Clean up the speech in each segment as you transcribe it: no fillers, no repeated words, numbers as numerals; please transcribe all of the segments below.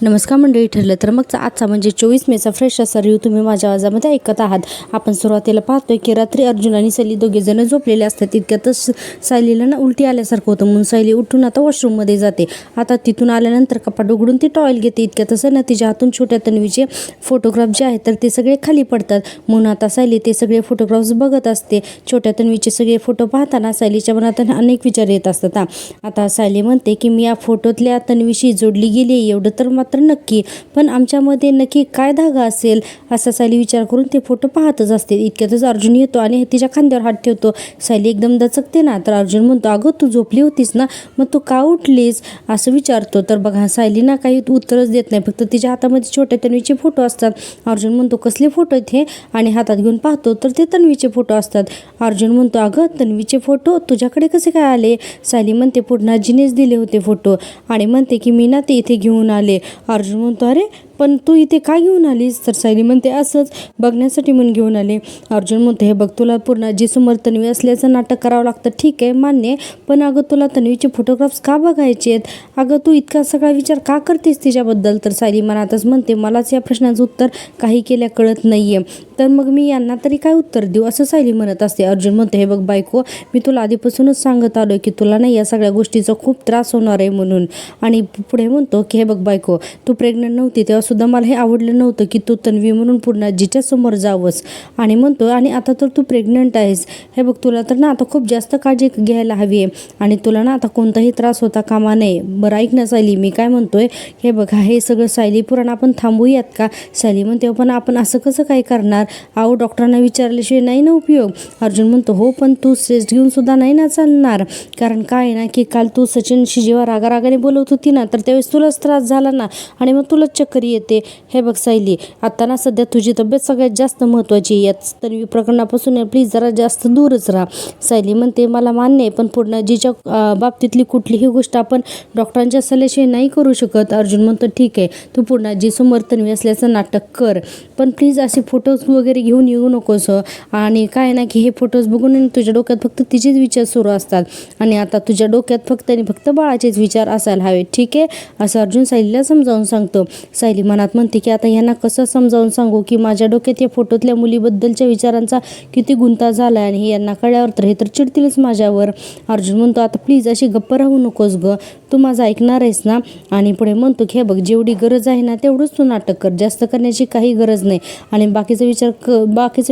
नमस्कार मंडळी, ठरलं तर मगचा आजचा म्हणजे 24 मेचा फ्रेश असा रिव्ह्यू तुम्ही माझ्या आवाजामध्ये ऐकत आहात. आपण सुरुवातीला पाहतोय की रात्री अर्जुन आणि सायली दोघे जण झोपलेले असतात. तितक्यातच सायलीला ना उलटी आल्यासारखं होतं, म्हणून सायली उठून आता वॉशरूममध्ये जाते. आता तिथून आल्यानंतर कपाट उघडून ती टॉयल घेते. इतक्यातच ना तिच्या हातून छोट्या तन्वीचे फोटोग्राफ जे आहेत तर ते सगळे खाली पडतात. म्हणून आता सायली ते सगळे फोटोग्राफ्स बघत असते. छोट्या तन्वीचे सगळे फोटो पाहताना सायलीच्या मनात अनेक विचार येत असतात. आता सायली म्हणते की मी या फोटोतल्या तन्वीशी जोडली गेली एवढं तर मात्र नक्की, पण आमच्यामध्ये नक्की काय धागा असेल असा सायली विचार करून ते फोटो पाहतच असते. इतक्यातच अर्जुन येतो आणि तिच्या खांद्यावर हात ठेवतो. सायली एकदम दचकते ना, तर अर्जुन म्हणतो अगं तू झोपली होतीस ना, मग तू का उठलीस असं विचारतो. तर बघा सायली ना काही उत्तरच देत नाही, फक्त तिच्या हातामध्ये छोट्या तन्वीचे फोटो असतात. अर्जुन म्हणतो कसले फोटो आहेत हे, आणि हातात घेऊन पाहतो तर ते तन्वीचे फोटो असतात. अर्जुन म्हणतो अगं तन्वीचे फोटो तुझ्याकडे कसे काय आले. सायली म्हणते पूर्णाजीनेच दिले होते फोटो, आणि म्हणते की मी ना ते इथे घेऊन आले. अर्जुन म्हणतो अरे पण तू इथे काय घेऊन आलीस. तर सायली म्हणते असंच बघण्यासाठी म्हणून घेऊन आले. अर्जुन म्हणतो हे बघ, तुला पूर्णाजी समोर तन्वी असल्याचं नाटक करावं लागतं, ठीक आहे मान्य, पण अगं तुला तन्वीचे फोटोग्राफ्स का बघायचे आहेत. अगं तू इतका सगळा विचार का करतेस तिच्याबद्दल. तर सायली मनातच म्हणते मलाच या प्रश्नाचं उत्तर काही केल्या कळत नाहीये, तर मग मी यांना तरी काय उत्तर देऊ असं सायली म्हणत असते. अर्जुन म्हणते हे बघ बायको, मी तुला आधीपासूनच सांगत आलोय की तुला नाही या सगळ्या गोष्टीचा खूप त्रास होणार आहे म्हणून. आणि पुढे म्हणतो की हे बघ बायको, तू प्रेग्नंट नव्हती तेव्हा सुद्धा मला हे आवडलं नव्हतं की तू तन्वी म्हणून पूर्णाजीच्या समोर जावंस, आणि म्हणतो आणि आता तर तू प्रेग्नंट आहेस. हे बघ तुला तर ना आता खूप जास्त काळजी घ्यायला हवी आहे, आणि तुला ना आता कोणताही त्रास होता कामा नये. बरं ऐक ना सायली, मी काय म्हणतोय हे बघा, हे सगळं सायली पुराण आपण थांबूयात का. सायली म्हणते पण आपण असं कसं काय करणार. अहो डॉक्टरांना विचारल्याशिवाय नाही ना उपयोग. अर्जुन म्हणतो हो, पण तू स्ट्रेस घेऊन सुद्धा नाही ना चालणार, कारण काय ना की काल तू सचिनशी जेव्हा रागारागाने बोलत होती ना, तर त्यावेळेस तुलाच त्रास झाला ना, आणि मग तुलाच चक्कर येते. हे बघ सायली, आता ना सध्या तुझी तब्येत सगळ्यात जास्त महत्त्वाची आहे. याच तन्वी प्रकरणापासून प्लीज जरा जास्त दूरच राहा. सायली म्हणते मला मान्य आहे, पण पूर्णाजीच्या बाबतीतली कुठलीही गोष्ट आपण डॉक्टरांच्या सल्ल्याशिवाय नाही करू शकत. अर्जुन म्हणतो ठीक आहे, तू पूर्णाजी समोर तन्वी असल्याचं नाटक कर, पण प्लीज असे फोटोज वगैरे घेऊन येऊ नकोस. आणि काय ना की हे फोटोज बघून तुझ्या डोक्यात फक्त तिचेच विचार सुरू असतात, आणि आता तुझ्या डोक्यात फक्त आणि फक्त बाळाचेच विचार असायला हवे, ठीक आहे असं अर्जुन सायलीला समजावून सांगतो. सायली मनात म्हणते की आता यांना कसं समजावून सांगू की माझ्या डोक्यात या फोटोतल्या मुलीबद्दलच्या विचारांचा किती गुंता झाला, आणि हे यांना कळल्यावर तर हे तर चिडतीलच माझ्यावर. अर्जुन म्हणतो आता प्लीज अशी गप्प राहू नकोस ग, तू माझं ऐकणार आहेस ना. आणि पुढे म्हणतो की हे बघ, जेवढी गरज आहे ना तेवढंच तू नाटक कर, जास्त करण्याची काही गरज नाही, आणि बाकीचा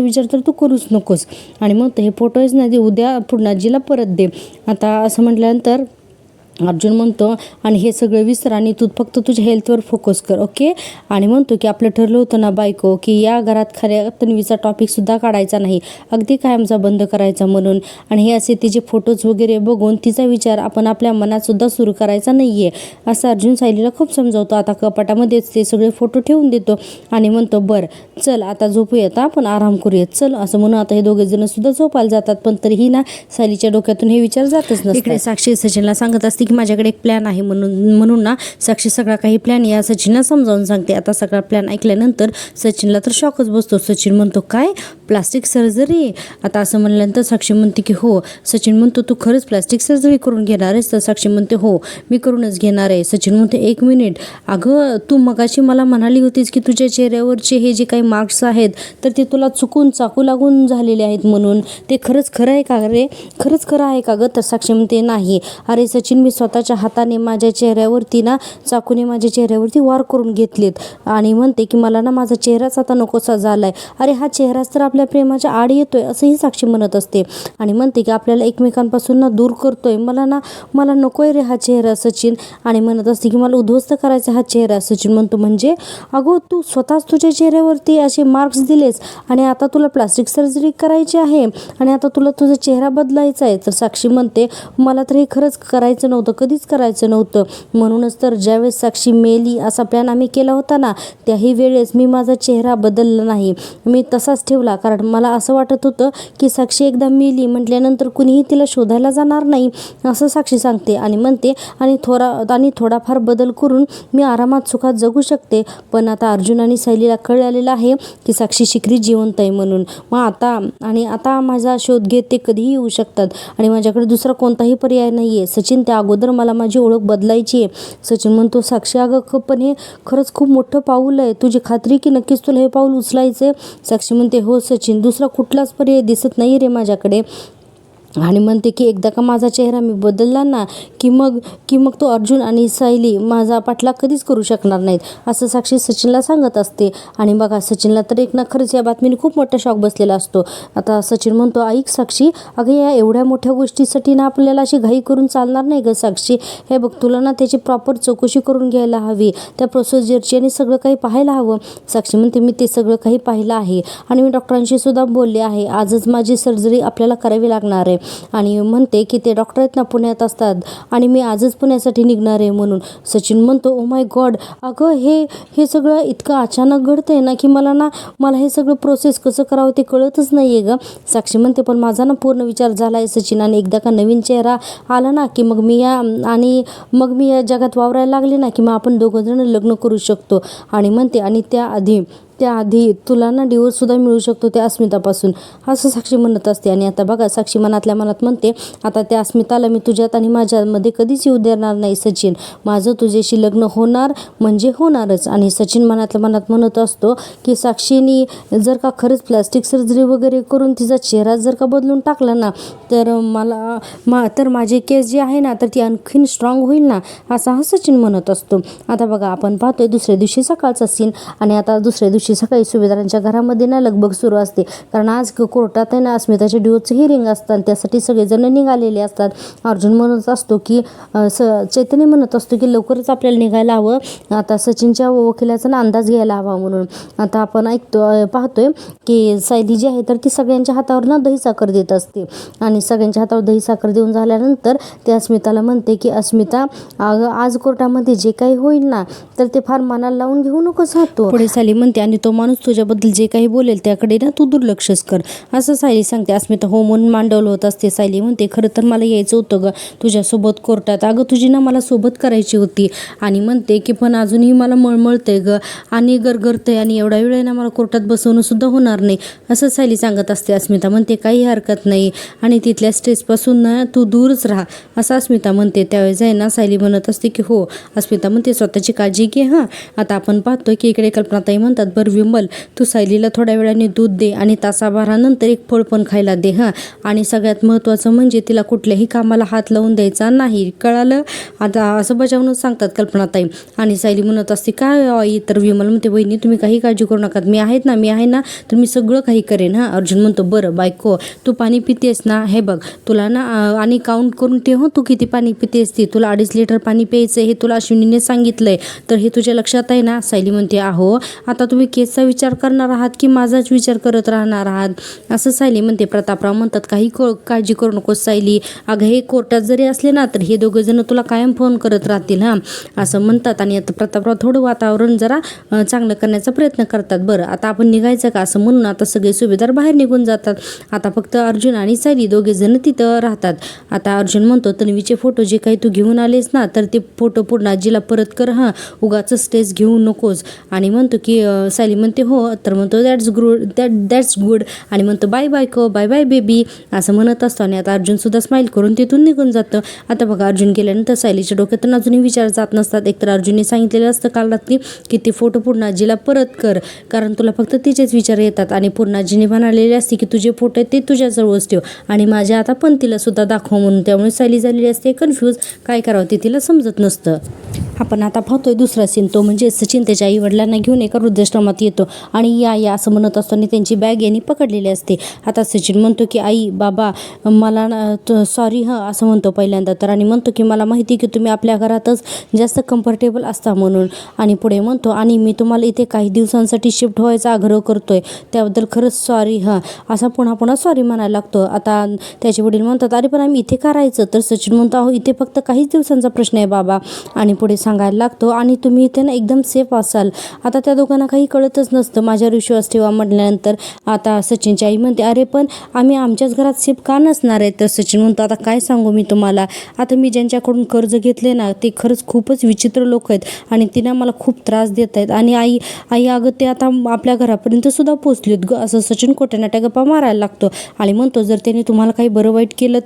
विचार तर तू करूच नकोस. आणि मग हे फोटोज ना ते उद्या पूर्णाजीला परत दे. आता असं म्हटल्यानंतर अर्जुन म्हणतो आणि हे सगळं विसर आणि तू फक्त तुझ्या हेल्थवर फोकस कर, ओके. आणि म्हणतो की आपलं ठरलं होतं ना बायको की या घरात खऱ्या तन्वीचा टॉपिकसुद्धा काढायचा नाही, अगदी कायमचा बंद करायचा म्हणून. आणि हे असे तिचे फोटोज वगैरे बघून तिचा विचार आपण आपल्या मनातसुद्धा सुरू करायचा नाही आहे असं अर्जुन सायलीला खूप समजावतो. आता कपाटामध्येच ते सगळे फोटो ठेवून देतो आणि म्हणतो बरं चल आता झोपूयात, आपण आराम करूयात चल असं म्हणून आता हे दोघे जण सुद्धा झोपायला जातात. पण तरीही ना सायलीच्या डोक्यातून हे विचार जातच नसतात. इकडे साक्षी सचिनला सांगत असते की माझ्याकडे एक प्लॅन आहे म्हणून ना साक्षी सगळा काही प्लॅन या सचिनला समजावून सांगते. आता सगळा प्लॅन ऐकल्यानंतर सचिनला तर शॉकच बसतो. सचिन म्हणतो काय प्लास्टिक सर्जरी. आता असं म्हणल्यानंतर साक्षी म्हणते की हो. सचिन म्हणतो तू खरंच प्लास्टिक सर्जरी करून घेणार आहेस. तर साक्षी म्हणते हो मी करूनच घेणार आहे. सचिन म्हणते एक मिनिट, अगं तू मगाशी मला म्हणाली होतीस की तुझ्या चेहऱ्यावरचे हे जे काही मार्क्स आहेत तर ते तुला चुकून चाकू लागून झालेले आहेत म्हणून, ते खरं आहे का रे. खरंच खरं आहे का गं. तर साक्षी म्हणते नाही. अरे सचिन, मी स्वतःच्या हाताने माझ्या चेहऱ्यावरती ना चाकूने माझ्या चेहऱ्यावरती वार करून घेतलेत, आणि म्हणते की मला ना माझा चेहराच आता नकोसा झालाय. अरे हा चेहराच तर आपल्या प्रेमाच्या आड येतोय असंही साक्षी म्हणत असते, आणि म्हणते की आपल्याला एकमेकांपासून ना दूर करतोय. मला नकोय रे हा चेहरा सचिन, आणि म्हणत असते की मला उद्ध्वस्त करायचा हा चेहरा. सचिन म्हणतो म्हणजे अगो तू स्वतःच तुझ्या चेहऱ्यावरती असे मार्क्स दिलेस आणि आता तुला प्लास्टिक सर्जरी करायची आहे, आणि आता तुला तुझा चेहरा बदलायचा आहे. तर साक्षी म्हणते मला तर हे खरंच करायचं नव्हतं, कधीच करायचं नव्हतं. म्हणूनच तर ज्यावेळेस साक्षी मेली असा प्लॅन आम्ही केला होता ना, त्याही वेळेस मी माझा चेहरा बदलला नाही, मी तसाच ठेवला, कारण मला असं वाटत होतं की साक्षी एकदा मेली म्हटल्यानंतर कुणीही तिला शोधायला जाणार नाही असं साक्षी सांगते. आणि म्हणते आणि थोडाफार बदल करून मी आरामात सुखात जगू शकते. पण आता अर्जुन आणि सायलीला कळलेलं आहे की साक्षी शिकरी जिवंत आहे म्हणून. मग आता माझा शोध घेत ते कधीही येऊ शकतात आणि माझ्याकडे दुसरा कोणताही पर्याय नाही आहे. सचिन त्या अगोदर मला माझी ओळख बदलायची आहे. सचिन म्हणतो साक्षी अगं पण हे खरंच खूप मोठं पाऊल आहे. तुझी खात्री की नक्कीच तुला हे पाऊल उचलायचं आहे? साक्षी म्हणते हो सचिन, दुसरा कुठलाच पर्याय दिसत नाही रे माझ्याकडे. आणि म्हणते की एकदा का माझा चेहरा मी बदलला ना की मग तो अर्जुन आणि सायली माझा पाठलाग कधीच करू शकणार नाहीत, असं साक्षी सचिनला सांगत असते. आणि बघा सचिनला तर एक ना खरंच या बातमीने खूप मोठा शॉक बसलेला असतो. आता सचिन म्हणतो ऐक साक्षी, अगं या एवढ्या मोठ्या गोष्टीसाठी ना आपल्याला अशी घाई करून चालणार नाही गं साक्षी. हे बघ तुला ना त्याची प्रॉपर चौकशी करून घ्यायला हवी, त्या प्रोसिजरची आणि सगळं काही पाहायला हवं. साक्षी म्हणते मी ते सगळं काही पाहिलं आहे आणि मी डॉक्टरांशी सुद्धा बोलले आहे. आजच माझी सर्जरी आपल्याला करावी लागणार आहे. आणि म्हणते की ते डॉक्टर आहेत ना पुण्यात असतात आणि मी आजच पुण्यासाठी निघणार आहे म्हणून. सचिन म्हणतो ओ माय गॉड, अगं हे सगळं इतकं अचानक घडतंय ना की मला हे सगळं प्रोसेस कसं करावं ते कळतच नाही आहे गं. साक्षी म्हणते पण माझा ना पूर्ण विचार झाला आहे सचिन, आणि एकदा का नवीन चेहरा आला ना की मग मी या जगात वावरायला लागले ना की मग आपण दोघं जण लग्न करू शकतो. आणि म्हणते आणि त्याआधी तुला ना डिवोर्ससुद्धा मिळू शकतो त्या अस्मितापासून, असं साक्षी म्हणत असते. आणि आता बघा साक्षी मनातल्या मनात म्हणते आता त्या अस्मिताला मी तुझ्यात आणि माझ्यामध्ये कधीच येऊ देणार नाही सचिन, माझं तुझ्याशी लग्न होणार म्हणजे होणारच. आणि सचिन मनातल्या मनात म्हणत असतो की साक्षीनी जर का खरंच प्लॅस्टिक सर्जरी वगैरे करून तिचा चेहरा जर का बदलून टाकला ना तर माझी केस जी आहे ना तर ती आणखीन स्ट्रॉंग होईल ना, असा हा सचिन म्हणत असतो. आता बघा आपण पाहतोय दुसऱ्या दिवशी सकाळचा सीन. आणि आता दुसऱ्या दिवशी सकाळी सुभेदारांच्या घरामध्ये ना लगबग सुरू असते, कारण आज कोर्टात आहे ना अस्मिताच्या डिवोर्सचं हिअरिंग असतं आणि त्यासाठी सगळेजण निघालेले असतात. अर्जुन म्हणत असतो की चैतन्य म्हणत असतो की लवकरच आपल्याला निघायला हवं, आता सचिनच्या वकिलाचा ना अंदाज घ्यायला हवा म्हणून. आता आपण पाहतोय की सायली जी आहे तर ती सगळ्यांच्या हातावर ना दही साखर देत असते. आणि सगळ्यांच्या हातावर दही साखर देऊन झाल्यानंतर ते अस्मिताला म्हणते की अस्मिता आज कोर्टामध्ये जे काही होईल ना तर ते फार मनाला लावून घेऊ नकोस हा तू. पुढे सायली म्हणते आणि तो माणूस तुझ्याबद्दल जे काही बोलेल त्याकडे ना तू दुर्लक्षच कर, असं सायली सांगते. अस्मिता हो म्हणून मांडवलं होत असते. सायली म्हणते खरं तर मला यायचं होतं ग तुझ्यासोबत कोर्टात, अगं तुझी ना मला सोबत करायची होती. आणि म्हणते की पण अजूनही मला मळमळतंय ग आणि गरगरतंय आणि एवढा वेळ ना मला कोर्टात बसवणं सुद्धा होणार नाही, असं सायली सांगत असते. अस्मिता म्हणते काही हरकत नाही आणि तिथल्या स्ट्रेसपासून ना तू दूरच राहा, असं अस्मिता म्हणते. त्यावेळेस आहे ना सायली म्हणत असते की हो. अस्मिता म्हणते स्वतःची काळजी घे हां. आता आपण पाहतोय की इकडे कल्पनाताई म्हणतात बरं विमल तू सायलीला थोड्या वेळाने दूध दे आणि तासाभरानंतर एक फळ पण खायला दे हां, आणि सगळ्यात महत्त्वाचं म्हणजे तिला कुठल्याही कामाला हात लावून द्यायचा नाही, कळालं. आता असं बजावून सांगतात कल्पनाताई. आणि सायली म्हणत असते काय आई, तर विमल म्हणते वहिनी तुम्ही काही काळजी करू नका, मी आहे ना तर मी सगळं काही करेन हां. अर्जुन म्हणतो बरं बायको तू पाणी पितेस ना, हे बघ तुला ना आणि काउंट करून ठेव तू किती पाणी पितेस ती, तुला 2.5 लिटर पाणी प्यायचं हे तुला अश्विनीने सांगितलंय तर हे तुझ्या लक्षात आहे ना. सायली म्हणते आहो आता तुम्ही केसचा विचार करणार आहात की माझाच विचार करत राहणार आहात, असं सायली म्हणते. प्रतापराव म्हणतात काही काळजी करू नकोस सायली, अगं हे कोर्टात जरी असले ना तर हे दोघं जण तुला कायम फोन करत राहतील हां, असं म्हणतात. आणि आता प्रतापराव थोडं वातावरण जरा चांगलं करण्याचा प्रयत्न करतात. बरं आता आपण निघायचं का, असं म्हणून आता सगळे सुभेदार बाहेर निघून जातात. आता फक्त अर्जुन आणि सायली दोघे जण तिथं राहतात. आता अर्जुन म्हणतो तन्वीचे फोटो जे काही तू घेऊन आलेस ना तर ते फोटो पूर्ण आजीला परत कर हां, उगाच स्टेज घेऊ नकोस. आणि म्हणतो की सायली म्हणते हो, तर म्हणतो दॅट्स गुड आणि म्हणतो बाय बायको बाय बाय बेबी असं म्हणत असतो. आणि आता अर्जुन सुद्धा स्माईल करून तिथून निघून जातं. आता बघा अर्जुन गेल्यानंतर सायलीच्या डोक्यातून अजूनही विचार जात नसतात. एकतर अर्जुनने सांगितलेलं असतं काल रात्री की ते फोटो पूर्ण आजीला परत कर, कारण तुला फक्त तिचेच विचार येतात. आणि पूर्ण आजीने म्हणालेली असते की तुझे फोटो आहेत ते तुझ्याजवळच ठेव आणि माझ्या आता पण तिला सुद्धा दाखव म्हणून. त्यामुळे सायली झालेली असते कन्फ्यूज, काय करावं ते तिला समजत नसतं. आपण आता पाहतोय दुसरा सीन, तो म्हणजे सचिन त्याच्या आई वडिलांना घेऊन एका वृद्धाश्रमात येतो आणि या असं म्हणत असतो आणि त्यांची बॅग यांनी पकडलेली असते. आता सचिन म्हणतो की आई बाबा मला ना सॉरी हां असं म्हणतो पहिल्यांदा तर, आणि म्हणतो की मला माहिती की तुम्ही आपल्या घरातच जास्त कम्फर्टेबल असता म्हणून. आणि पुढे म्हणतो आणि मी तुम्हाला इथे काही दिवसांसाठी शिफ्ट व्हायचा आग्रह करतोय त्याबद्दल खरंच सॉरी हां, असा पुन्हा सॉरी म्हणायला लागतो. आता त्याचे वडील म्हणतात अरे पण आम्ही इथे करायचं, तर सचिन म्हणतो अहो इथे फक्त काहीच दिवसांचा प्रश्न आहे बाबा. आणि पुढे सांगायला लागतो आणि तुम्ही इथे ना एकदम सेफ असाल. आता त्या दोघांना काही कळत कळतच नसतं. माझ्यावर विश्वास ठेवा म्हटल्यानंतर आता सचिनची आई म्हणते, अरे पण आम्ही आमच्याच घरात सेफ का नसणार आहे? तर सचिन म्हणतो, आता काय सांगू मी तुम्हाला, आता मी ज्यांच्याकडून कर्ज घेतले ना ते खरंच खूपच विचित्र लोक आहेत आणि ते ना मला खूप त्रास देत आहेत. आणि आई अगं ते आता आपल्या घरापर्यंत सुद्धा पोचलेत ग, असं सचिन खोट्यानाट्या गप्पा मारायला लागतो आणि म्हणतो, जर त्याने तुम्हाला काही बरं वाईट केलं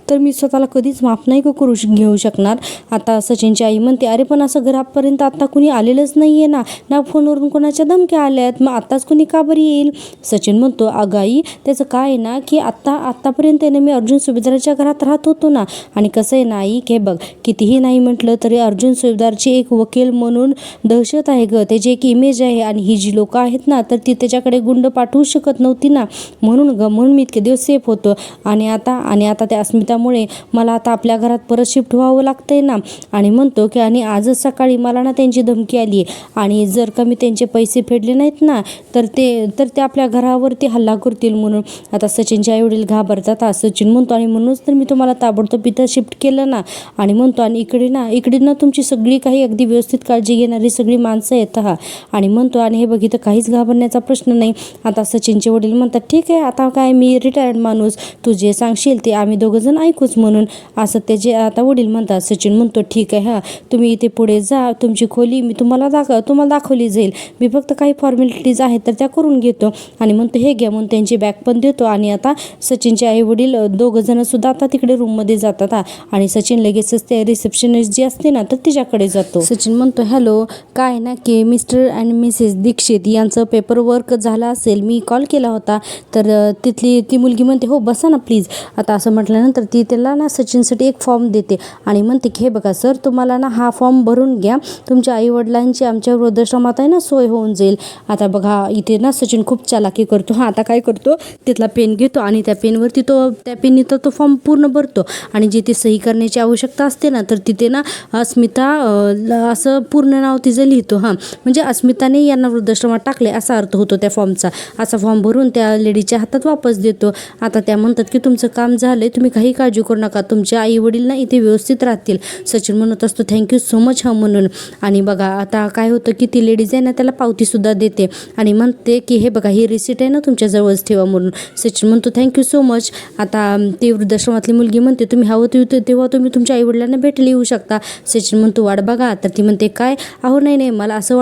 तर मी स्वतःला कधीच माफ नाही घेऊ शकणार. आता सचिनची आई म्हणते, अरे पण असं घरापर्यंत आता कुणी आलेलंच नाही आहे ना फोनवरून कोणाच्या धमक्या आल्या आहेत, मग आत्ताच कुणी का बरी येईल? सचिन म्हणतो, अगं आई त्याचं काय आहे ना की आत्तापर्यंत मी अर्जुन सुभेदारच्या घरात राहत होतो ना, आणि कसं आहे ना आई, की बघ कितीही नाही म्हटलं तरी अर्जुन सुभेदारची एक वकील म्हणून दहशत आहे ग, त्याची एक इमेज आहे आणि ही जी लोकं आहेत ना तर ती त्याच्याकडे गुंड पाठवू शकत नव्हती ना, म्हणून मी इतके दिवस सेफ होतो. आणि आता त्या अस्मितामुळे मला आता आपल्या घरात परत शिफ्ट व्हावं लागतंय ना. आणि म्हणतो की आणि आजच सकाळी मला ना त्यांची धमकी आली आणि जर का मी त्यांचे पैसे फेडले नाहीत ना तर ते आपल्या घरावरती हल्ला करतील म्हणून. आता सचिनचे आईवडील घाबरतात. सचिन म्हणतो, आणि म्हणूनच तर मी तुम्हाला ताबडतोब इथं शिफ्ट केलं ना. आणि म्हणतो, आणि इकडे ना तुमची सगळी काही अगदी व्यवस्थित काळजी घेणारी सगळी माणसं आहेत हा. आणि म्हणतो, आणि हे बघ इथं काहीच घाबरण्याचा प्रश्न नाही. आता सचिनचे वडील म्हणतात, ठीक आहे आता काय मी रिटायर्ड माणूस, तू जे सांगशील ते आम्ही दोघंजण ऐकूच म्हणून, असं त्याचे आता वडील म्हणतात. सचिन म्हणतो, ठीक आहे हा, तुम्ही इथे पुढे जा, तुमची खोली मी तुम्हाला दाखवली जाईल, मी फक्त काही फॉर्मॅलिटीज आहेत तर त्या करून घेतो. आणि म्हणतो, हे घ्या म्हणून त्यांची बॅग पण देतो. आणि आता सचिनचे आई वडील दोघंजण सुद्धा आता तिकडे रूममध्ये जातात आणि सचिन लगेचच ते रिसेप्शनिस्ट जी असते ना तर तिच्याकडे जातो. सचिन म्हणतो, हॅलो, काय ना की मिस्टर अँड मिसेस दीक्षित यांचं पेपर वर्क झालं असेल, मी कॉल केला होता. तर तिथली ती मुलगी म्हणते, हो बसा ना प्लीज. आता असं म्हटल्यानंतर ती त्याला ना सचिनसाठी एक फॉर्म देते आणि म्हणते की हे बघा सर, तुम्हाला ना हा फॉर्म भरून घ्या, तुमच्या आईवडिलांची आमच्या वृद्धाश्रमात आहे ना सोय होऊन जाईल. आता बघा इथे ना सचिन खूप चालाकी करतो. आता काय करतो, तिथला पेन घेतो आणि त्या पेनवरती त्या पेननी तो फॉर्म पूर्ण भरतो आणि जिथे सही करण्याची आवश्यकता असते ना तर तिथे ना अस्मिता असं पूर्ण नाव तिचं लिहितो. म्हणजे अस्मिताने यांना वृद्धाश्रमात टाकले असा अर्थ होतो त्या फॉर्मचा. असा फॉर्म भरून त्या लेडीच्या हातात वापस देतो. आता त्या म्हणतात की तुमचं काम झालंय, तुम्ही काही काळजी करू नका, तुमचे आई वडील ना इथे व्यवस्थित राहतील. सचिन म्हणत असतो, थँक्यू सो मच म्हणून. आणि बघा आता काय होतं की ती लेडीज आहे ना त्याला पावतीसुद्धा देते आणि म्हणते की हे बघा ही रिसिट आहे ना तुमच्या जवळच ठेवा म्हणून. सचिन म्हणतो, थँक्यू सो मच. आता ती वृद्धाश्रमातली मुलगी म्हणते, तुम्ही हवं तेव्हा तुम्ही तुमच्या आईवडिलांना भेटायला येऊ शकता. सचिन म्हणतो, वाट बघा. तर ती म्हणते, काय, अहो नाही मला असं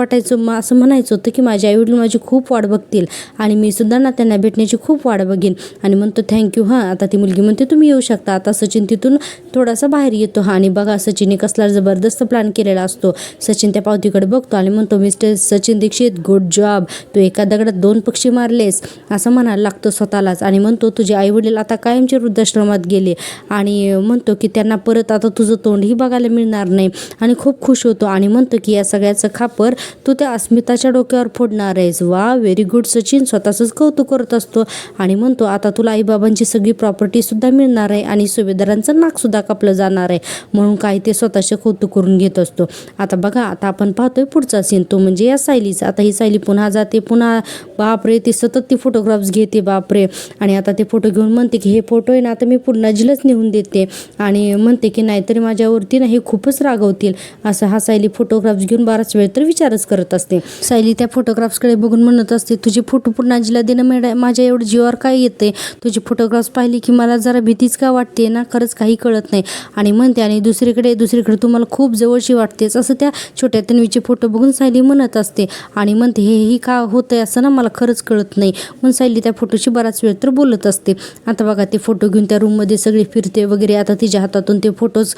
म्हणायचं होतं की माझे आईवडील माझी खूप वाट बघतील आणि मी सुद्धा ना त्यांना भेटण्याची खूप वाट बघेन. आणि म्हणतो, थँक्यू. आता ती मुलगी म्हणते, तुम्ही येऊ शकता. आता सचिन तिथून थोडासा बाहेर येतो आणि बघा सचिनने कसला जबरदस्त प्लॅन केलेला असतो. सचिन त्या पावतीकडे बघतो आणि म्हणतो, mister Sachin Dikshit, good job, तू एका दगडात 2 पक्षी मारलेस, असं म्हणायला लागतो स्वतःलाच. आणि म्हणतो, तुझे आईवडील आता कायमचे वृद्धाश्रमात गेले आणि म्हणतो की त्यांना परत आता तुझं तोंडही बघायला मिळणार नाही आणि खूप खुश होतो. आणि म्हणतो की या सगळ्याचं खापर तू त्या अस्मिताच्या डोक्यावर फोडणार आहेस. वा, व्हेरी गुड सचिन, स्वतःच कौतुक करत असतो. आणि म्हणतो, आता तुला आईबाबांची सगळी प्रॉपर्टी सुद्धा मिळणार आहे आणि सुभेदारांचं नाक सुद्धा कापलं जाणार आहे म्हणून काय ते स्वतःचे कौतुक करून घेत असतो. आता बघा आता आपण पाहतोय पुढचा सीन, तो म्हणजे या सायलीचा. आता ही सायली पुन्हा जाते, पुन्हा बापरे ती सतत ती फोटोग्राफ्स घेते बापरे. आणि आता ते फोटो घेऊन म्हणते की हे फोटो आहे ना आता मी पुन्हा जिलच नेऊन देते आणि म्हणते की नाहीतरी माझ्यावरती ना हे खूपच रागवतील. असं हा सायली फोटोग्राफ्स घेऊन बराच वेळ तर विचारच करत असते. सायली त्या फोटोग्राफ्सकडे बघून म्हणत असते, तुझे फोटो पुन्हा जिला देणं माझ्या एवढं जीवावर काय येते, तुझे फोटोग्राफ्स पाहिली की मला जरा भीतीच का वाटते ना, खरंच काही कळत नाही. आणि म्हणते, आणि दुसरीकडे तुम्हाला खूप जवळची वाटतेच, असं त्या छोट्या तन्वीचे फोटो बघून सायली म्हणत असते. आणि म्हणते, हे का होतंय असं ना मला खरंच कळत नाही. म्हणून सायली त्या फोटोशी बराच वेळ तर बोलत असते. आता बघा ते फोटो घेऊन त्या रूममध्ये सगळी फिरते वगैरे. आता तिच्या हातातून ते फोटोज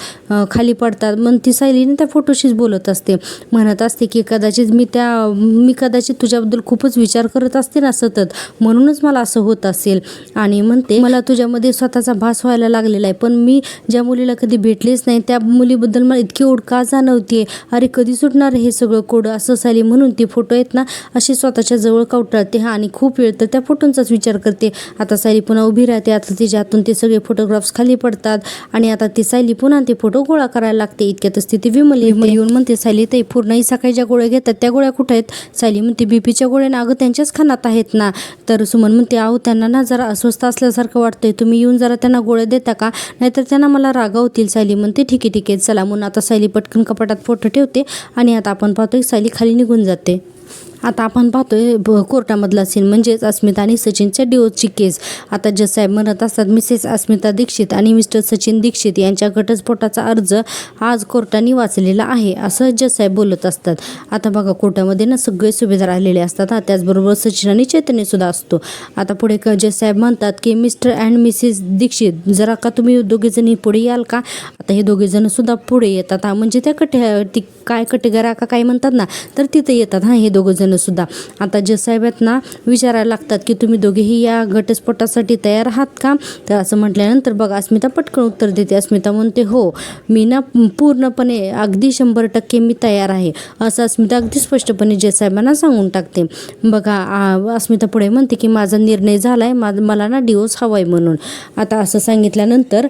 खाली पडतात. मग ती सायलीने त्या फोटोशीच बोलत असते, म्हणत असते की मी कदाचित तुझ्याबद्दल खूपच विचार करत असते ना सतत, म्हणूनच मला असं होत असेल. आणि म्हणते, मला तुझ्यामध्ये स्वतःचा भास व्हायला लागलेला आहे, पण मी ज्या मुलीला कधी भेटलेच नाही त्या मुलीबद्दल मला इतकी ओढ का जाणवते, अरे कधी सुटणार हे सगळं कोड, असं सायली म्हणून ती फोटो आहेत ना अशी स्वतःच्या जवळ कवटाळते आणि खूप वेळ तर त्या फोटोंचाच विचार करते. आता सायली पुन्हा उभी राहते. आता तिच्या हातून ते सगळे फोटोग्राफ्स खाली पडतात आणि आता ती सायली पुन्हा ते फोटो गोळा करायला लागते. इतक्यातच ती विमल येऊन म्हणते, सायली ताई पूर्ण सकाळी ज्या गोळ्या घेतात त्या गोळ्या कुठे आहेत? सायली म्हणते, बीपीच्या गोळ्या ना, अगं त्यांच्याच खानात आहेत ना. तर सुमन म्हणते, अहो त्यांना ना जरा अस्वस्थ असल्यासारखं वाटतंय, तुम्ही येऊन जरा त्यांना गोळ्या देता का, नाहीतर त्यांना मला रागावतील. सायली म्हणते, ठीक आहे चला. म्हणून आता सायली पटकन कपाटात फोटो ठेवते आणि आता आपण पाहतोय सायली खाली निघून जाते. आता आपण पाहतोय कोर्टामधला सीन म्हणजेच अस्मिता आणि सचिनच्या डिवोर्सची केस. आता जज साहेब म्हणत असतात मिसेस अस्मिता दीक्षित आणि मिस्टर सचिन दीक्षित यांच्या घटस्फोटाचा अर्ज आज कोर्टाने वाचलेला आहे असं जज साहेब बोलत असतात. आता बघा कोर्टामध्ये ना सगळे सुभेदार आलेले असतात. त्याचबरोबर सचिन आणि चैतन्य सुद्धा असतो. आता पुढे जज साहेब म्हणतात की मिस्टर अँड मिसेस दीक्षित जरा का तुम्ही दोघेजणी पुढे याल का. आता हे दोघेजण सुद्धा पुढे येतात. म्हणजे त्या ती काय कटेगरा का काय म्हणतात ना तर तिथे येतात हे दोघंजण सुद्धा. आता जज साहेब आहेत ना विचारायला लागतात की तुम्ही दोघेही या घटस्फोटासाठी तयार आहात का. तर असं म्हटल्यानंतर बघा अस्मिता पटकन उत्तर देते. अस्मिता म्हणते हो मी ना पूर्णपणे अगदी 100% मी तयार आहे असं अस्मिता अगदी स्पष्टपणे जज साहेबांना सांगून टाकते. बघा अस्मिता पुढे म्हणते की माझा निर्णय झाला आहे, मला ना डिवोर्स हवा आहे म्हणून. आता असं सांगितल्यानंतर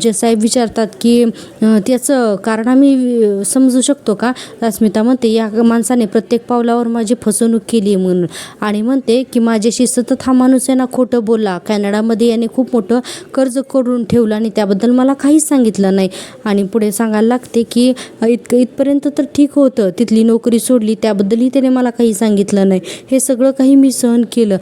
जज साहेब विचारतात की त्याचं कारण आम्ही समजू शकतो का. अस्मिता म्हणते या माणसाने प्रत्येक पावलावर माझी फसवणूक केली आहे म्हणून आणि म्हणते की माझ्याशी सतत हा माणूस आहे ना खोटं बोलला. कॅनडामध्ये याने खूप मोठं कर्ज करून ठेवलं आणि त्याबद्दल मला काहीच सांगितलं नाही. आणि पुढे सांगायला लागते की इथपर्यंत तर ठीक होतं, तिथली नोकरी सोडली त्याबद्दलही त्याने मला काही सांगितलं नाही. हे सगळं काही मी सहन केलं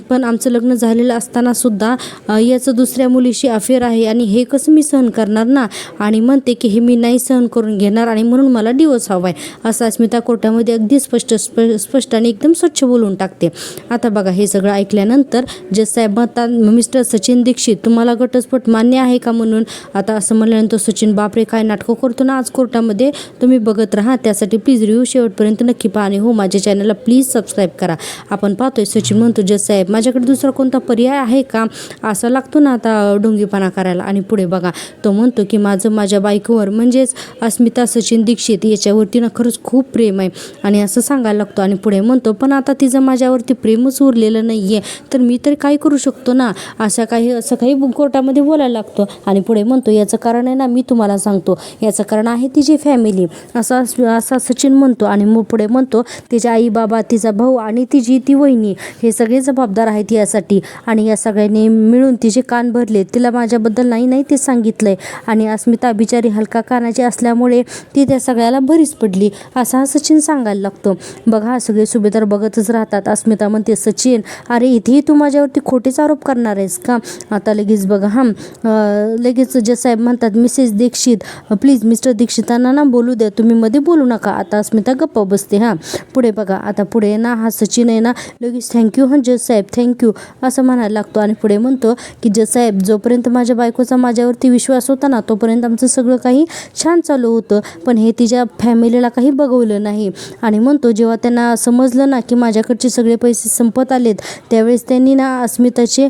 पण आमचं लग्न झालेलं असताना सुद्धा याचं दुसऱ्या मुलीशी अफेअर आहे आणि हे कसं मी सहन करणार ना. आणि म्हणते की हे मी नाही सहन करून घेणार आणि म्हणून मला डिवोर्स हवा आहे असं अस्मिता कोर्टामध्ये अगदी स्पष्ट आणि एकदम स्वच्छ बोलून टाकते. आता बघा हे सगळं ऐकल्यानंतर जज साहेब म्हणतात मिस्टर सचिन दीक्षित तुम्हाला घटस्फोट मान्य आहे का म्हणून. आता असं म्हणल्यानंतर सचिन बापरे काय नाटकं करतो ना आज कोर्टामध्ये. तुम्ही बघत राहा त्यासाठी प्लीज रिव्ह्यू शेवटपर्यंत नक्की पहा आणि हो माझ्या चॅनलला प्लीज सबस्क्राईब करा. आपण पाहतोय सचिन म्हणतो जज साहेब माझ्याकडे दुसरा कोणता पर्याय आहे का. असं लागतो ना आता ढोंगीपणा करायला. आणि पुढे बघा तो म्हणतो की माझ्या बायकोवर म्हणजेच अस्मिता सचिन दीक्षित याच्यावरती ना खरंच खूप प्रेम आहे आणि असं सांगायला लागतो. आणि पुढे म्हणतो पण आता तिचं माझ्यावरती प्रेमच उरलेलं नाही आहे तर मी तर काय करू शकतो ना. असं काही कोर्टामध्ये बोलायला लागतो. आणि पुढे म्हणतो याचं कारण आहे ना मी तुम्हाला सांगतो याचं कारण आहे तिची फॅमिली असा सचिन म्हणतो. आणि मग पुढे म्हणतो तिचे आई बाबा तिचा भाऊ आणि ती वहिनी हे सगळे जबाबदार आहेत यासाठी आणि या सगळ्यांनी मिळून तिचे कान भरले. तिला माझ्याबद्दल नाही ते सांगितलंय आणि अस्मिता बिचारी हलका कानाची असल्यामुळे ती त्या सगळ्याला भरीच पडली असा हा सचिन सांगायला लागतो. बघा सगळे सुभेदार बघतच राहतात. अस्मिता म्हणते सचिन अरे इथेही तू माझ्यावरती खोटेच आरोप करणार आहेस का. आता लगेच बघा लगेच जज साहेब म्हणतात मिसेस दीक्षित प्लीज मिस्टर दीक्षितांना ना बोलू द्या, तुम्ही मध्ये बोलू नका. आता अस्मिता गप्प बसते. पुढे बघा आता पुढे ना हा सचिन आहे ना लगेच थँक्यू जज साहेब थँक्यू असं म्हणायला लागतो. आणि पुढे म्हणतो की जज साहेब जोपर्यंत माझ्या बायकोचा माझ्यावरती विश्वास होता ना तोपर्यंत आमचं सगळं काही छान चालू होतं पण हे तिच्या फॅमिलीला काही बघवलं नाही. आणि म्हणतो जेव्हा त्यांना समजलं ना की माझ्याकडचे सगळे पैसे संपत आलेत त्यावेळेस त्यांनी ना अस्मिताचे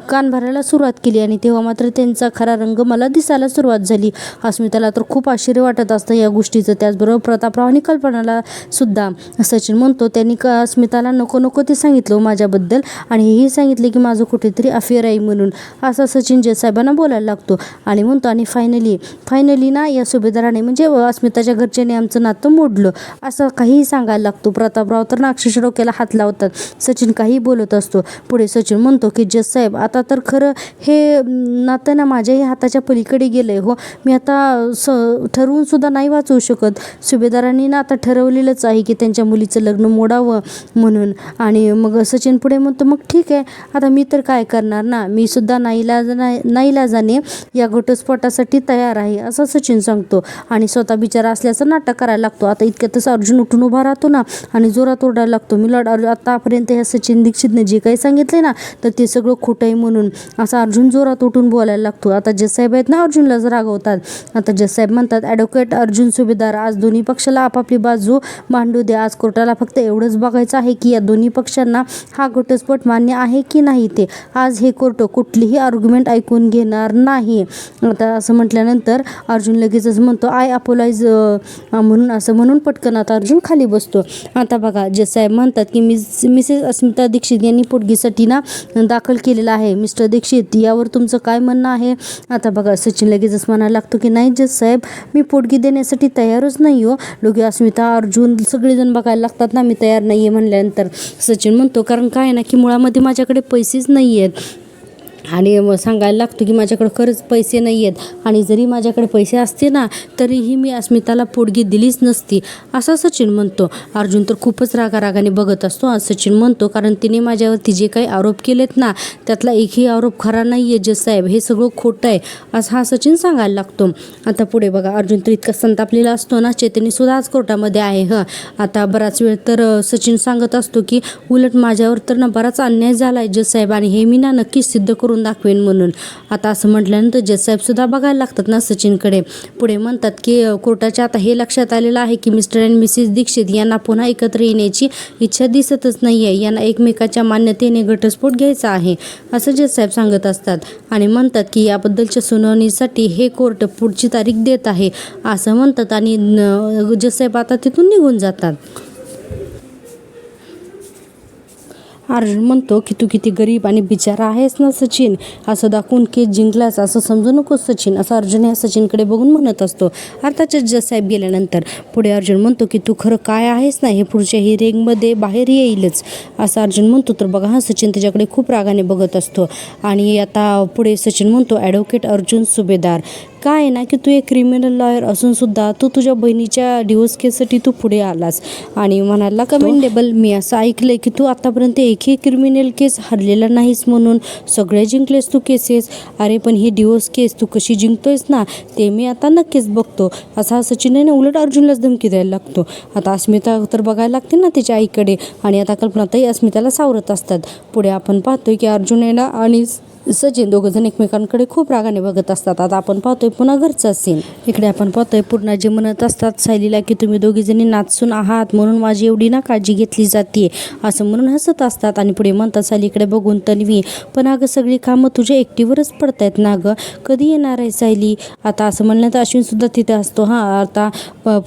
कान भरायला सुरुवात केली आणि तेव्हा मात्र त्यांचा खरा रंग मला दिसायला सुरुवात झाली. अस्मिताला तर खूप आश्चर्य वाटत असतं या गोष्टीचं. त्याचबरोबर प्रतापराव आणि कल्पनाला सुद्धा. सचिन म्हणतो त्यांनी अस्मिताला नको ते सांगितलं माझ्याबद्दल आणि हेही सांगितले की माझं कुठेतरी अफेअर आहे म्हणून असा सचिन जज साहेबांना बोलायला लागतो. आणि म्हणतो आणि फायनली ना या सुभेदाराने म्हणजे अस्मिताच्या घरच्यांनी आमचं नातं मोडलं असं काहीही सांगायला लागतो. प्रतापराव तर ना अक्षरशः डोक्याला हात लावतात. सचिन काही बोलत असतो. पुढे सचिन म्हणतो की जज साहेब आता तर खरं हे नातं ना माझ्याही हाताच्या पलीकडे गेलंय हो. मी आता ठरवून सुद्धा नाही वाचवू शकत. सुभेदारांनी ना आता ठरवलेलंच आहे की त्यांच्या मुलीचं लग्न मोडावं म्हणून. आणि मग सचिन पुढे म्हणतो मग ठीक आहे आता मी तर काय करणार ना, मी सुद्धा नाईलाजाने या घटस्फोटासाठी तयार आहे असं सचिन सांगतो. आणि स्वतः बिचारा असल्याचं नाटक करायला लागतो. आता इतक्यातच अर्जुन उठून उभा राहतो ना आणि जोरात ओरडायला लागतो मिलॉर्ड आतापर्यंत ह्या सचिन दीक्षितने जे काही सांगितले ना तर ते सगळं खोटं आहे म्हणून असा अर्जुन जोरात उठून बोलायला लागतो. आता जज साहेब आहेत ना अर्जुनलाच रागवतात. आता जज साहेब म्हणतात ॲडव्होकेट अर्जुन सुभेदार आज दोन्ही पक्षाला आपापली बाजू मांडू द्या. आज कोर्टाला फक्त एवढंच बघायचं आहे की या दोन्ही पक्षांना हा घटस्फोट मान्य आहे की नाही ते. आज हे कोर्ट कुठलीही आर्ग्युमेंट ऐकून घेणार नाही. आता असं म्हटल्यानंतर अर्जुन लगेचच म्हणतो आय अपोलाइज म्हणून पटकन आता अर्जुन खाली बसतो. आता बघा जज साहेब म्हणतात की मिसेस अस्मिता दीक्षित यांनी पोटगीसाठी ना दाखल केलेला आहे. मिस्टर दीक्षित यावर तुमचं काय म्हणणं आहे. आता बघा सचिन लगेचच म्हणायला लागतो की नाही जज साहेब मी पोटगी देण्यासाठी तयारच नाही हो. लोके अस्मिता अर्जुन सगळेजण बघायला लागतात ना मी तयार नाही आहे म्हणल्यानंतर सचिन म्हणतो कारण काय ना की मुळामध्ये माझ्याकडे पैसेच नाही आहेत आणि मग सांगायला लागतो की माझ्याकडे खरंच पैसे नाही आहेत आणि जरी माझ्याकडे पैसे असते ना तरीही मी अस्मिताला पोटगी दिलीच नसती असं सचिन म्हणतो. अर्जुन तर खूपच रागारागाने बघत असतो. सचिन म्हणतो कारण तिने माझ्यावरती जे काही आरोप केलेत ना त्यातला एकही आरोप खरा नाही आहे जज साहेब, हे सगळं खोटं आहे असं हा सचिन सांगायला लागतो. आता पुढे बघा अर्जुन तर इतका संतापलेला असतो ना, चैतन्यसुद्धा आज कोर्टामध्ये आहे. आता बराच वेळ तर सचिन सांगत असतो की उलट माझ्यावर तर ना बराच अन्याय झाला आहे जज साहेब आणि हे मी ना नक्कीच सिद्ध करून दाखवेन म्हणून. आता असं म्हटल्यानंतर जज साहेब सुद्धा बघायला लागतात ना सचिनकडे. पुढे म्हणतात की कोर्टाच्या आता हे लक्षात आलेलं आहे की मिस्टर अँड मिसेस दीक्षित यांना पुन्हा एकत्र येण्याची इच्छा दिसतच नाही आहे. यांना एकमेकाच्या मान्यतेने घटस्फोट घ्यायचा आहे असं जज साहेब सांगत असतात आणि म्हणतात की याबद्दलच्या सुनावणीसाठी हे कोर्ट पुढची तारीख देत आहे असं म्हणतात आणि जज साहेब आता तिथून निघून जातात. अर्जुन म्हणतो की तू किती गरीब आणि बिचारा आहेस ना सचिन, असं दाखवून केस जिंकलास असं समजू नकोस सचिन असं अर्जुन या सचिनकडे बघून म्हणत असतो. अर्थातच जज साहेब गेल्यानंतर पुढे अर्जुन म्हणतो की तू खरं काय आहेस ना हे पुढच्या हिअरिंगमध्ये बाहेर येईलच असं अर्जुन म्हणतो. तर बघा सचिन त्याच्याकडे खूप रागाने बघत असतो आणि आता पुढे सचिन म्हणतो ॲडव्होकेट अर्जुन सुभेदार काय आहे ना की तू एक क्रिमिनल लॉयर असून सुद्धा तू तुझ्या बहिणीच्या डिवोर्स केससाठी तू पुढे आलास आणि म्हणाला कमेंडेबल. मी असं ऐकलंय की तू आतापर्यंत एकही क्रिमिनल केस हरलेला नाहीस म्हणून सगळे जिंकलेस तू केसेस. अरे पण ही डिवोर्स केस तू कशी जिंकतोयस ना ते मी आता नक्कीच बघतो असा सचिनने ना उलट अर्जुनलाच धमकी द्यायला लागतो. आता अस्मिता तर बघायला लागते ना तिच्या आईकडे आणि आता कल्पनाताई अस्मिताला सावरत असतात. पुढे आपण पाहतोय की अर्जुन आहे ना आणि सचिन दोघंजण एकमेकांकडे खूप रागाने बघत असतात. आता आपण पाहतोय पुन्हा घरचा सीन. इकडे आपण पाहतोय पूर्णा जे म्हणत असतात सायलीला की तुम्ही दोघीजणी नाचून आहात म्हणून माझी एवढी ना काळजी घेतली जाते असं म्हणून हसत असतात आणि पुढे म्हणतात सायलीकडे बघून तन्वी पण अगं सगळी कामं तुझ्या एकटीवरच पडतायत ना गं, कधी येणार आहे सायली. आता असं म्हणलं तर अश्विनसुद्धा तिथे असतो. आता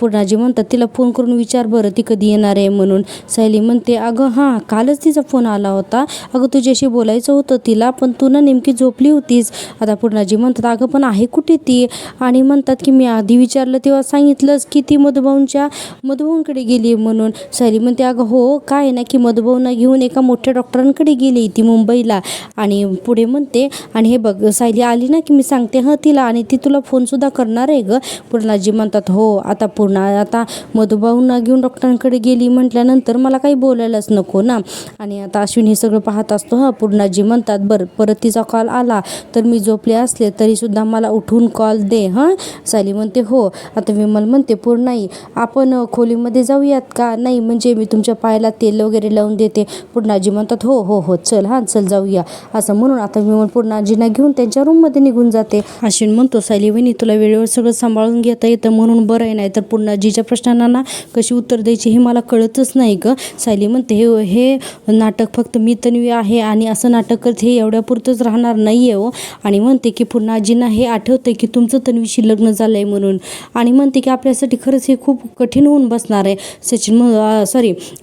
पूर्णाजी म्हणतात तिला फोन करून विचार बरं ती कधी येणार आहे म्हणून. सायली म्हणते अगं हां कालच तिचा फोन आला होता, अगं तुझ्याशी बोलायचं होतं तिला पण तू ना नेमकी झोपली होतीस. आता पूर्णाजी म्हणतात अगं पण आहे कुठे ती आणि म्हणतात की मी आधी विचारलं तेव्हा सांगितलंच की ती मधुभाऊंकडे गेली म्हणून. सायली म्हणते अगं हो काय ना की मधुभाऊंना घेऊन एका मोठ्या डॉक्टरांकडे गेली ती मुंबईला. आणि पुढे म्हणते आणि हे बघ सायली आली ना की मी सांगते हां तिला आणि ती तुला फोनसुद्धा करणार आहे गं. पूर्णाजी म्हणतात हो आता मधुभाऊंना घेऊन डॉक्टरांकडे गेली म्हटल्यानंतर मला काही बोलायलाच नको ना. आणि आता अश्विन हे सगळं पाहत असतो. हां पूर्णाजी म्हणतात बरं परत तिचा कॉल आला तर मी झोपले असले तरीसुद्धा मला उठून कॉल दे हां. सायली म्हणते हो. आता विमल म्हणते पूर्णाई आपण खोलीमध्ये जाऊयात का, नाही म्हणजे मी तुमच्या पायाला तेल वगैरे लावून देते. पूर्णाजी म्हणतात हो हो हो चल हां चल जाऊया असं म्हणून आता विमल पूर्णाजींना घेऊन त्यांच्या रूममध्ये निघून जाते. अश्विन म्हणतो सायली वहिनी तुला वेळेवर सगळं सांभाळून घेता येतं म्हणून बरं आहे, नाही तर पूर्णाजीच्या प्रश्नांना ना कशी उत्तर द्यायची हे मला कळतच नाही गं. सायली म्हणते हे नाटक फक्त मी तन्वी आहे आणि असं नाटक करत हे एवढ्यापुरतंच राहणार नाही आहे हो. आणि म्हणते की पूर्णाजींना हे आठवतं की तुमचं तन्वीशी लग्न झालं आहे म्हणून आणि म्हणते की आपल्यासाठी खरंच हे खूप कठीण होऊन बसणार आहे.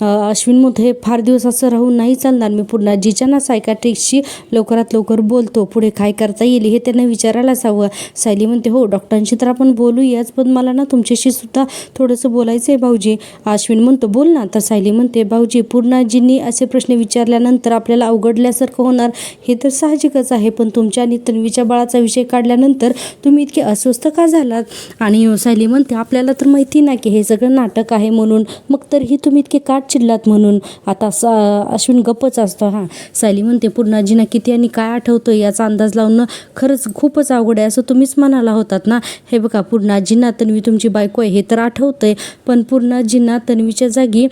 अश्विन म्हणतो हे फार दिवस असं राहून नाही चालणार, मी पूर्णाजीच्या ना सायकाट्रिस्टशी लवकरात लवकर बोलतो, पुढे काय करता येईल हे त्यांना विचारायलाच हवं. सायली म्हणते हो डॉक्टरांशी तर आपण बोलूयाच पण मला ना तुमच्याशी सुद्धा थोडंसं बोलायचं आहे भाऊजी. अश्विन म्हणतो बोल ना. तर सायली म्हणते भाऊजी पूर्णाजींनी असे प्रश्न विचारल्यानंतर आपल्याला अवघडल्यासारखं होणार हे तर साहजिकच आहे, पण तुमच्या आणि तन्वीच्या बाळाचा विषय काढल्यानंतर तुम्ही इतके अस्वस्थ का झालात. आणि सायली म्हणते आपल्याला तर माहिती ना की हे सगळं नाटक आहे म्हणून, मग तरीही तुम्ही इतके का चिडलात म्हणून. आता अश्विन गप्पच असतो. हां सायली म्हणते पूर्णाजींना किती आणि काय आठवतं याचा अंदाज लावणं खरंच खूपच अवघड आहे असं तुम्हीच म्हणाला होतात ना. हे बघा पूर्णाजींना तन्वी तुमची बायको आहे हे तर आठवतंय, पण पूर्णाजींना तन्वीच्या जागी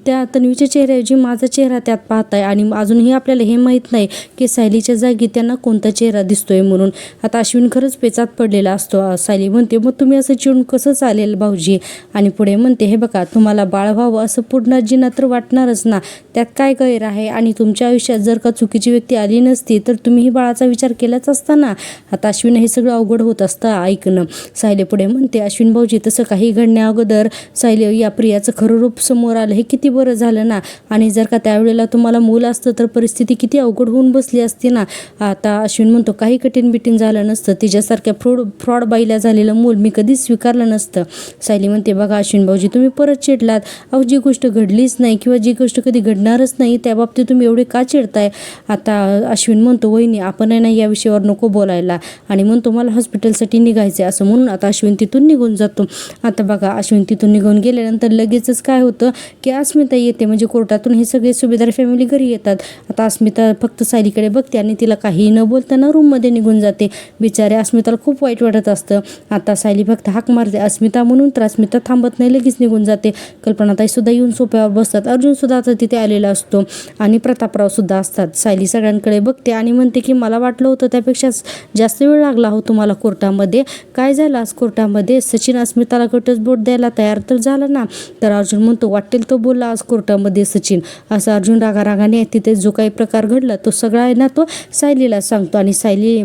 त्या तन्वीच्या चेहऱ्याऐवजी माझा चेहरा त्यात पाहताय आणि अजूनही आपल्याला हे माहीत नाही की सायलीच्या जागी त्यांना कोणता चेहरा दिसतोय म्हणून. आता अश्विन खरंच पेचात पडलेला असतो. सायली म्हणते मग तुम्ही असं चिडून कसं चालेल भाऊजी. आणि पुढे म्हणते हे बघा तुम्हाला बाळ व्हावं असं पूर्णाजींना तर वाटणारच ना, त्यात काय गैर आहे. आणि तुमच्या आयुष्यात जर का चुकीची व्यक्ती आली नसती तर तुम्हीही बाळाचा विचार केलाच असता ना. आता अश्विन हे सगळं अवघड होत असतं ऐकणं. सायली पुढे म्हणते अश्विन भाऊजी तसं काही घडण्या अगोदर सायली या प्रियाचं खरं रूप समोर आलं हे किती बरं झालं ना. आणि जर का त्यावेळेला तुम्हाला मूल असतं तर परिस्थिती किती अवघड होऊन बसली असती ना. आता अश्विन म्हणतो काही कठीण बिटीन झालं नसतं, तिच्यासारख्या फ्रॉड बाईला झालेलं मूल मी कधीच स्वीकारलं नसतं. सायली म्हणते बघा अश्विन भाऊजी तुम्ही परत चिडलात. अहो जी गोष्ट घडलीच नाही किंवा जी गोष्ट कधी घडणारच नाही त्या बाबतीत तुम्ही एवढे का चिडताय. आता अश्विन म्हणतो वहिनी आपण आहे ना या विषयावर नको बोलायला, आणि म्हणतो मला हॉस्पिटलसाठी निघायचं असं म्हणून आता अश्विन तिथून निघून जातो. आता बघा अश्विन तिथून निघून गेल्यानंतर लगेचच काय होतं की अस्मिता येते, म्हणजे कोर्टातून हे सगळे सुभेदार फॅमिली घरी येतात. आता अस्मिता फक्त सायलीकडे बघते आणि तिला काहीही न बोलताना रूममध्ये निघून जाते. बिचारे अस्मिताला खूप वाईट वाटत असतं. आता सायली फक्त हाक मारते अस्मिता म्हणून, तर अस्मिता थांबत नाही, लगेच निघून जाते. कल्पनाताई सुद्धा येऊन सोफ्यावर बसतात. अर्जुन सुद्धा आता तिथे आलेला असतो आणि प्रतापराव सुद्धा असतात. सायली सगळ्यांकडे बघते आणि म्हणते की मला वाटलं होतं त्यापेक्षा जास्त वेळ लागला हो तुम्हाला कोर्टामध्ये. काय झालं आज कोर्टामध्ये? सचिन अस्मिताला घटस्फोट द्यायला तयार तर झाला ना. तर अर्जुन म्हणतो वाटेल तो बोलला आज कोर्टामध्ये सचिन, असं अर्जुन रागारागाने तिथे जो काही प्रकार घडला तो सगळा आहे ना तो सायलीला सांगतो. आणि सायली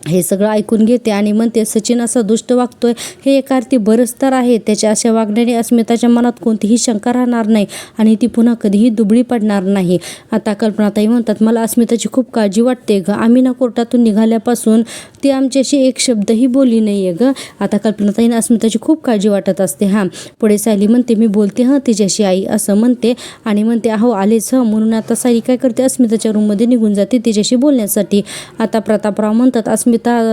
हे सगळं ऐकून घेते आणि म्हणते सचिन असा दुष्ट वागतोय हे एका अर्थी बरंच तर आहे. त्याच्या अशा वागण्याने अस्मिताच्या मनात कोणतीही शंका राहणार नाही आणि ती पुन्हा कधीही दुबळी पडणार नाही. आता कल्पनाताई म्हणतात मला अस्मिताची खूप काळजी वाटते ग. आम्ही ना कोर्टातून निघाल्यापासून ती आमच्याशी एक शब्दही बोलली नाही आहे ग. आता कल्पनाताईंना अस्मिताची खूप काळजी वाटत असते. हां पुढे सायली म्हणते मी बोलते हां तिच्याशी आई असं म्हणते आणि म्हणते अहो आलेच हं. म्हणून आता सायली काय करते अस्मिताच्या रूममध्ये निघून जाते तिच्याशी बोलण्यासाठी. आता प्रतापराव म्हणतात अस्मिता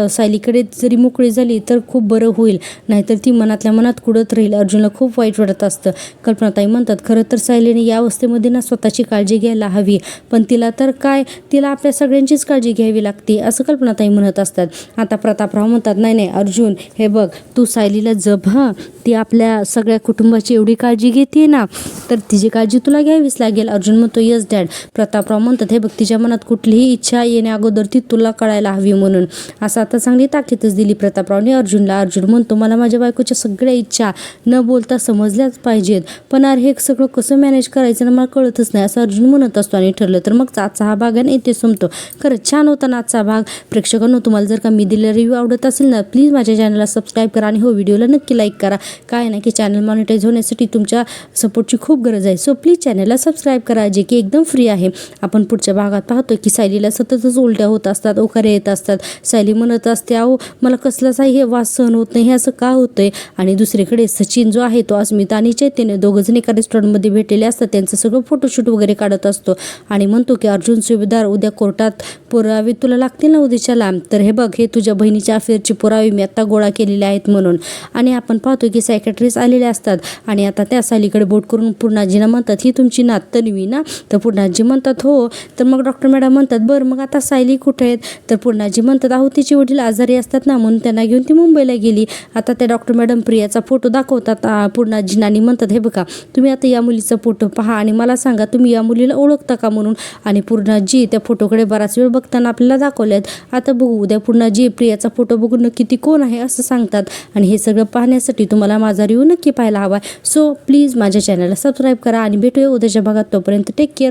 सायलीकडे जरी मोकळी झाली तर खूप बरं होईल, नाहीतर ती मनातल्या मनात कुडत राहील. अर्जुनला खूप वाईट वाटत असतं. कल्पनाताई म्हणतात खरं तर सायलीने या अवस्थेमध्ये ना स्वतःची काळजी घ्यायला हवी, पण तिला तर काय, तिला आपल्या सगळ्यांचीच काळजी घ्यावी लागते असं कल्पनाताई म्हणत असतात. आता प्रतापराव म्हणतात नाही नाही अर्जुन हे बघ तू सायलीला जप हां, ती आपल्या सगळ्या कुटुंबाची एवढी काळजी घेते ना तर तिची काळजी तुला घ्यावीच लागेल. अर्जुन म्हणतो यस डॅड. प्रतापराव म्हणतात हे बघ तिच्या मनात कुठलीही इच्छा येण्या अगोदर ती तुला कळायला हवी म्हणून, असं आता चांगली ताकीदच दिली प्रतापरावने अर्जुनला. अर्जुन म्हणतो मला माझ्या बायकोच्या सगळ्या इच्छा न बोलता समजल्याच पाहिजेत, पण अरे हे सगळं कसं मॅनेज करायचं ना मला कळतच नाही असं अर्जुन म्हणत असतो. आणि ठरलं तर मग आजचा हा भाग आहे इथे संपतो. खरंच छान होता ना आजचा भाग. प्रेक्षकांनो तुम्हाला जर का मी दिलेला रिव्ह्यू आवडत असेल ना प्लीज माझ्या चॅनलला सबस्क्राईब करा आणि हो व्हिडिओला नक्की लाईक करा. काय ना की चॅनल मॉनिटाईज होण्यासाठी तुमच्या सपोर्टची खूप गरज आहे. सो प्लीज चॅनलला सबस्क्राईब करा जे की एकदम फ्री आहे. आपण पुढच्या भागात पाहतोय की सायलीला सततच उलट्या होत असतात, ओकारे येत असतात. सायली म्हणत असते अहो मला कसलाच हे वास सहन होत नाही, हे असं का होतंय. आणि दुसरीकडे सचिन जो आहे तो अस्मिता आणि चैतन्य दोघंजण एका रेस्टॉरंटमध्ये भेटलेले असतात. त्यांचं सगळं फोटोशूट वगैरे काढत असतो आणि म्हणतो की अर्जुन सुभेदार उद्या कोर्टात पुरावे तुला लागतील ना उद्याच्याला, तर हे बघ हे तुझ्या बहिणीच्या अफेअरचे पुरावे मी आता गोळा केलेले आहेत म्हणून. आणि आपण पाहतो की सायकॅट्रिस्ट आलेले असतात आणि आता त्या सायलीकडे बोट करून पूर्णाजींना म्हणतात ही तुमची नात तन्वी ना. तर पूर्णाजी म्हणतात हो. तर मग डॉक्टर मॅडम म्हणतात बरं मग आता सायली कुठे आहेत. तर पूर्णाजी म्हणतात अहो तिचे वडील आजारी असतात ना म्हणून त्यांना घेऊन ती मुंबईला गेली. आता त्या डॉक्टर मॅडम प्रियाचा फोटो दाखवतात पूर्णाजींना आणि म्हणतात हे बघा तुम्ही आता या मुलीचा फोटो पहा आणि मला सांगा तुम्ही या मुलीला ओळखता का म्हणून. आणि पूर्णाजी त्या फोटोकडे बराच वेळ बघताना आपल्याला दाखवल्यात. आता बघू उद्या पूर्णाजी प्रियाचा फोटो बघून नक्की ती कोण आहे असं सांगतात. आणि हे सगळं पाहण्यासाठी तुम्हाला माझा रिव्ह्यू नक्की पाहायला हवा. सो प्लीज माझ्या चॅनलला सबस्क्राईब करा आणि भेटूया उद्याच्या भागात. तोपर्यंत टेक केअर.